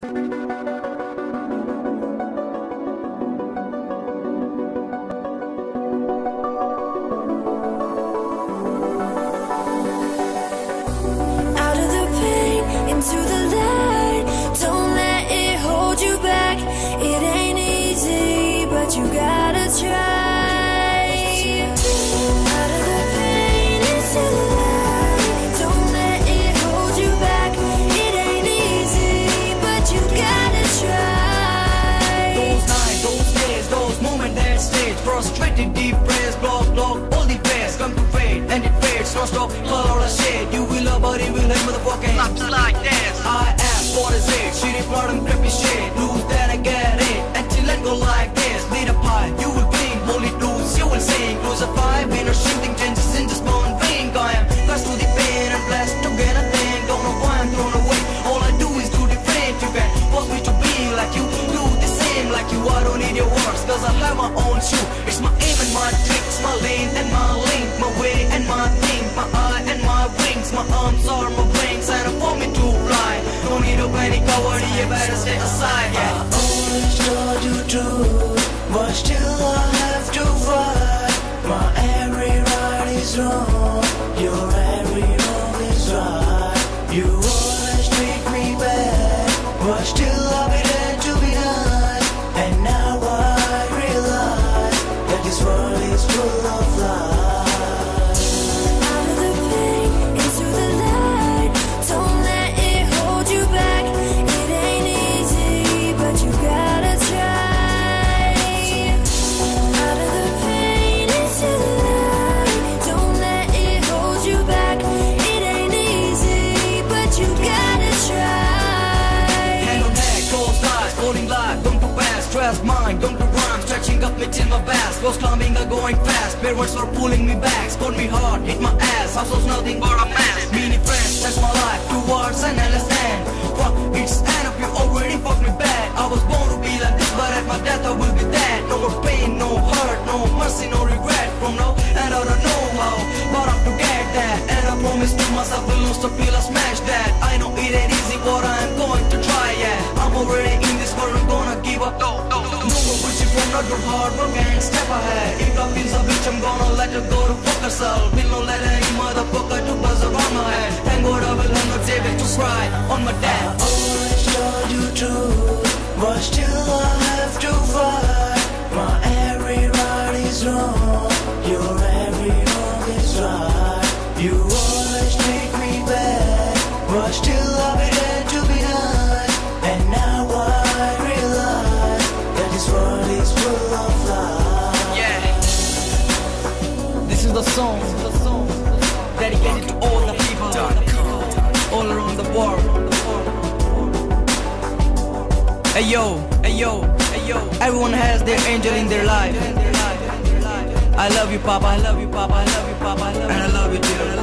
Into the light, don't let it hold you back. It ain't easy, but you gotta try. Out of the pain, into the light, don't let it hold you back. It ain't easy, but you gotta try. Those nights, those days, those moments, that stage, frustrated, depressed, block, all the best come to fade, and it fades, no stop, color or shade. You will love, but it will hate, motherfucking like this. I am 46, shitty bottom, crappy shit. Lose that I get it, until I go like this. Lead a pie, you will clean, holy dudes, you will sing. Lose a 5, inner shifting changes in this bone ring. I am blessed to the pain and blessed to get a thing. Don't know why I'm thrown away, all I do is do different. You can force me to be like you, do the same like you. I don't need your words, cause I have my own shoe. It's my aim and my tricks, my lane and my link, my way and my thing, my eye and my wings. My arms are my wings, and for me to fly. No need of any cover, you better stay aside. Yeah. I always told you truth, but still I have to fight. My every right is wrong, your every wrong is right. You always treat me bad, but still I'll be there to be nice. And now I realize that this world is full of lies. Out of the pain, into the light, don't let it hold you back. It ain't easy, but you gotta try. Out of the pain, into the light, don't let it hold you back. It ain't easy, but you gotta try. Hand on head, closed eyes, holding life, don't go fast. Stressed mind, don't go rhyme, stretching up me till my back. Close climbing are going fast, parents are pulling me back. Scold me hard, hit my ass, house was nothing but a mess. Many friends, that's my life, towards an understand. Fuck, it's end up, you already fucked me bad. I was born to be like this, but at my death I will be dead. No more pain, no hurt, no mercy, no regret. From now, and I don't know how, but I'm to get that. And I promise to myself, will not stop till I smash that. I know it ain't easy, but I'm going to try, yeah. I'm already in this world, I'm gonna give up. No more wishing from not your hard work and step ahead. If I feel a bitch, I'm gonna let her go to fuck herself. Will not let any motherfucker to buzz around my head. Thank God I will have no day back to cry on my dad. I always told you truth, but still I have to fight. My every right is wrong, your every wrong is right. You always treat me bad, but still I'll be there to be nice. And now I realize that this world is full of lies. Yeah. This is the song dedicated to all the people all around the world. Hey yo, hey yo, hey yo. Everyone has their angel in their life. I love you, Papa. I love you, Papa. I love you, Papa. I love you, and I love you, dear.